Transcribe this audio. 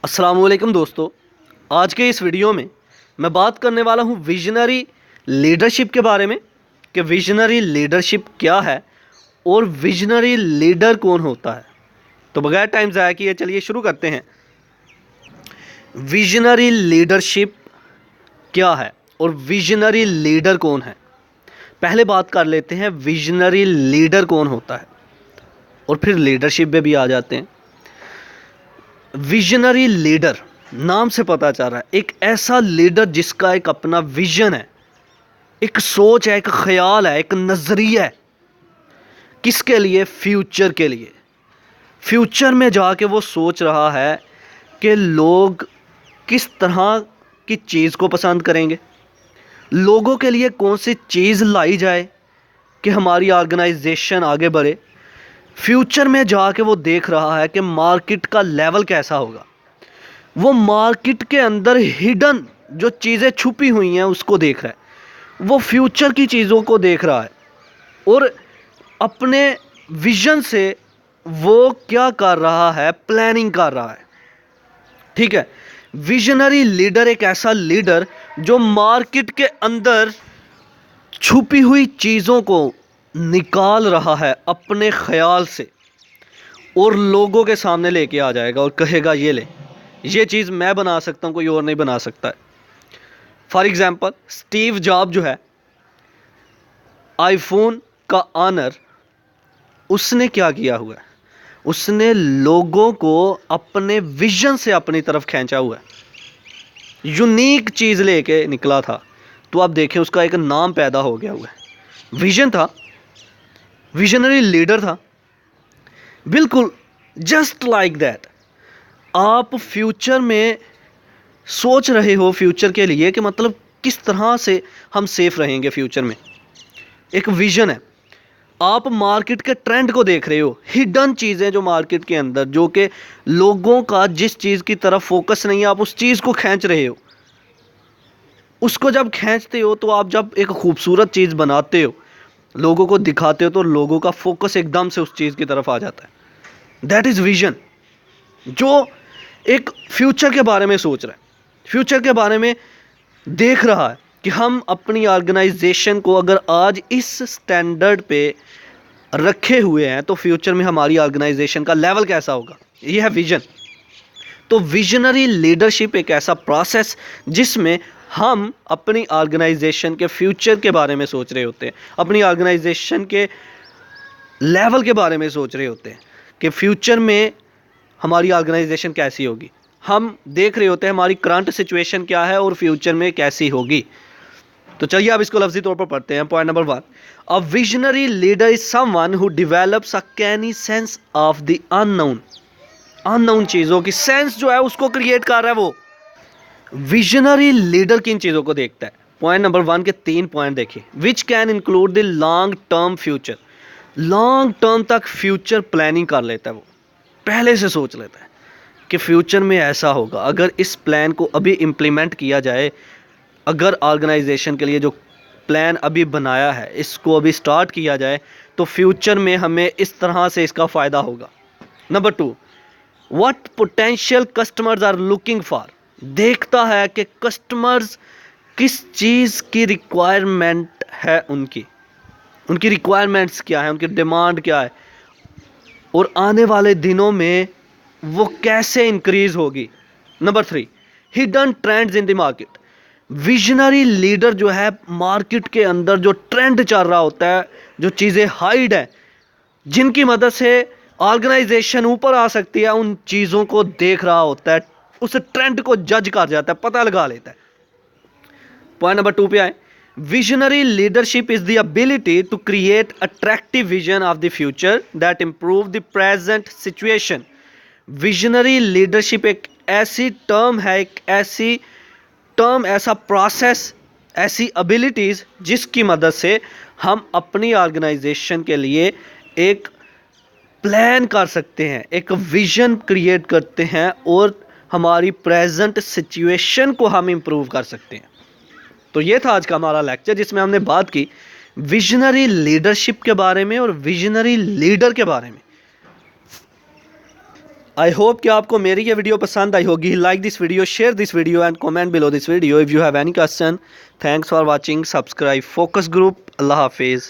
अस्सलामुअलैकुम दोस्तों, आज के इस वीडियो में मैं बात करने वाला हूँ विजनरी लीडरशिप के बारे में कि विजनरी लीडरशिप क्या है और विजनरी लीडर कौन होता है। तो बगैर टाइम ज़ाया किए चलिए शुरू करते हैं। विजनरी लीडरशिप क्या है और विजनरी लीडर कौन है। पहले बात कर लेते हैं विजनरी लीडर कौन होता है और फिर लीडरशिप में भी आ जाते हैं। विजनरी लीडर नाम से पता चल रहा है एक ऐसा लीडर जिसका एक अपना विजन है, एक सोच है, एक ख्याल है, एक नज़रिया है। किसके लिए? फ्यूचर के लिए। फ्यूचर में जाके वो सोच रहा है कि लोग किस तरह की चीज़ को पसंद करेंगे, लोगों के लिए कौन सी चीज़ लाई जाए कि हमारी ऑर्गेनाइजेशन आगे बढ़े। फ्यूचर में जाके वो देख रहा है कि मार्केट का लेवल कैसा होगा। वो मार्केट के अंदर हिडन जो चीज़ें छुपी हुई हैं उसको देख रहा है। वो फ्यूचर की चीज़ों को देख रहा है और अपने विजन से वो क्या कर रहा है, प्लानिंग कर रहा है। ठीक है, विजनरी लीडर एक ऐसा लीडर जो मार्केट के अंदर छुपी हुई चीज़ों को निकाल रहा है अपने ख्याल से और लोगों के सामने लेके आ जाएगा और कहेगा ये ले, ये चीज़ मैं बना सकता हूँ, कोई और नहीं बना सकता है। फॉर एग्ज़ाम्पल स्टीव जॉब जो है आईफोन का ऑनर, उसने क्या किया हुआ है, उसने लोगों को अपने विजन से अपनी तरफ खींचा हुआ है। यूनिक चीज़ लेके निकला था, तो आप देखें उसका एक नाम पैदा हो गया हुआ है। विजन था, विजनरी लीडर था। बिल्कुल जस्ट लाइक दैट आप फ्यूचर में सोच रहे हो फ्यूचर के लिए कि मतलब किस तरह से हम सेफ रहेंगे फ्यूचर में। एक विजन है। आप मार्केट के ट्रेंड को देख रहे हो, हिडन चीज़ें जो मार्केट के अंदर, जो कि लोगों का जिस चीज़ की तरफ फोकस नहीं है, आप उस चीज़ को खींच रहे हो। उसको जब खींचते हो तो आप जब एक खूबसूरत चीज़ बनाते हो, लोगों को दिखाते हो, तो लोगों का फोकस एकदम से उस चीज़ की तरफ आ जाता है। That is vision. जो एक फ्यूचर के बारे में सोच रहा है, फ्यूचर के बारे में देख रहा है कि हम अपनी ऑर्गेनाइजेशन को अगर आज इस स्टैंडर्ड पे रखे हुए हैं तो फ्यूचर में हमारी ऑर्गेनाइजेशन का लेवल कैसा होगा। ये है विजन। तो विजनरी लीडरशिप एक ऐसा प्रोसेस जिसमें हम अपनी ऑर्गेनाइजेशन के फ्यूचर के बारे में सोच रहे होते हैं, अपनी ऑर्गेनाइजेशन के लेवल के बारे में सोच रहे होते हैं कि फ्यूचर में हमारी ऑर्गेनाइजेशन कैसी होगी। हम देख रहे होते हैं हमारी करंट सिचुएशन क्या है और फ्यूचर में कैसी होगी। तो चलिए अब इसको लफ्जी तौर पर पढ़ते हैं। Point number 1, a visionary leader is someone who develops a canny sense of the unknown. Unknown चीज़ों की सेंस जो है उसको क्रिएट कर रहा है वो। विजनरी लीडर किन चीज़ों को देखता है? पॉइंट नंबर 1 के 3 पॉइंट देखिए। Which can include the long term future. Long term तक फ्यूचर प्लानिंग कर लेता है, वो पहले से सोच लेता है कि फ्यूचर में ऐसा होगा। अगर इस प्लान को अभी इम्प्लीमेंट किया जाए, अगर ऑर्गेनाइजेशन के लिए जो प्लान अभी बनाया है इसको अभी स्टार्ट किया जाए तो फ्यूचर में हमें इस तरह से इसका फ़ायदा होगा। Number 2, what potential customers are looking for. देखता है कि कस्टमर्स किस चीज़ की रिक्वायरमेंट है, उनकी रिक्वायरमेंट्स क्या है, उनकी डिमांड क्या है और आने वाले दिनों में वो कैसे इंक्रीज होगी। Number 3, hidden trends in the market. Visionary leader जो है मार्केट के अंदर जो ट्रेंड चल रहा होता है, जो चीज़ें हाइड है, जिनकी मदद से ऑर्गेनाइजेशन ऊपर आ सकती है, उन चीज़ों को देख रहा होता है, उस ट्रेंड को जज कर जाता है, पता लगा लेता है। पॉइंट नंबर 2 पे आए। Visionary leadership is the ability to create attractive vision of the future that improve the present situation. Visionary leadership एक ऐसी टर्म है, एक ऐसी टर्म, ऐसा प्रोसेस, ऐसी एबिलिटीज़ जिसकी मदद से हम अपनी ऑर्गेनाइजेशन के लिए एक प्लान कर सकते हैं, एक विजन क्रिएट करते हैं और हमारी प्रेजेंट सिचुएशन को हम इम्प्रूव कर सकते हैं। तो ये था आज का हमारा लेक्चर जिसमें हमने बात की विजनरी लीडरशिप के बारे में और विजनरी लीडर के बारे में। आई होप कि आपको मेरी ये वीडियो पसंद आई होगी। Like this video, share this video and comment below this video if you have any question. Thanks for watching. Subscribe focus group. अल्लाह हाफिज़।